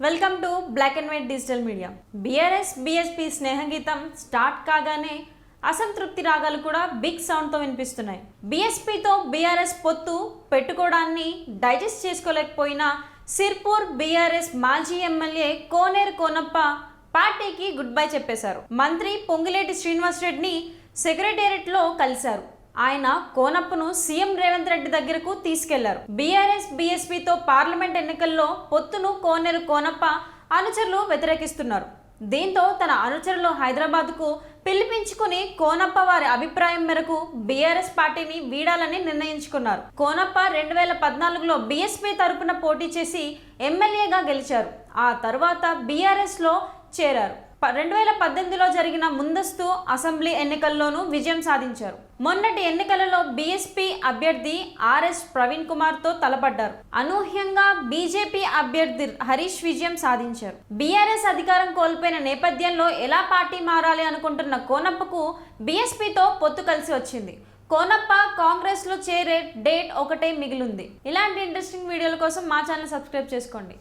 Welcome to black and white digital media. BRS BSP స్నేహగీతం start కాగానే అసంతృప్తి రాగాలు కూడా బిగ్ సౌండ్తో వినిపిస్తున్నాయి. బీఎస్పీతో బీఆర్ఎస్ పొత్తు పెట్టుకోవడాన్ని డైజెస్ట్ చేసుకోలేకపోయినా సిర్పూర్ బీఆర్ఎస్ మాజీ ఎమ్మెల్యే కోనేరు కోనప్ప పార్టీకి గుడ్ బై చెప్పేశారు. మంత్రి పొంగులేటి శ్రీనివాసరెడ్డిని సెక్రటేరియట్లో కలిశారు. ఆయన కోనప్పను సీఎం రేవంత్ రెడ్డి దగ్గరకు తీసుకెళ్లారు. బీఆర్ఎస్ బీఎస్పీతో పార్లమెంట్ ఎన్నికల్లో పొత్తును కోనేరు కోనప్ప అనుచరులు వ్యతిరేకిస్తున్నారు. దీంతో తన అనుచరులు హైదరాబాద్కు పిలిపించుకుని కోనప్ప వారి అభిప్రాయం మేరకు బీఆర్ఎస్ పార్టీని వీడాలని నిర్ణయించుకున్నారు. కోనప్ప 2014లో బీఎస్పీ తరపున పోటీ చేసి ఎమ్మెల్యేగా గెలిచారు. ఆ తర్వాత బీఆర్ఎస్లో చేరారు. 2018లో జరిగిన ముందస్తు అసెంబ్లీ ఎన్నికల్లోనూ విజయం సాధించారు. మొన్నటి ఎన్నికలలో బీఎస్పీ అభ్యర్థి ఆర్ఎస్ ప్రవీణ్ కుమార్తో తలపడ్డారు. అనూహ్యంగా బీజేపీ అభ్యర్థి హరీష్ విజయం సాధించారు. బీఆర్ఎస్ అధికారం కోల్పోయిన నేపథ్యంలో ఎలా పార్టీ మారాలి అనుకుంటున్న కోనప్పకు బీఎస్పీతో పొత్తు కలిసి వచ్చింది. కోనప్ప కాంగ్రెస్లో చేరే డేట్ ఒకటే మిగిలింది. ఇలాంటి ఇంట్రెస్టింగ్ వీడియోల కోసం మా ఛానల్ సబ్స్క్రైబ్ చేసుకోండి.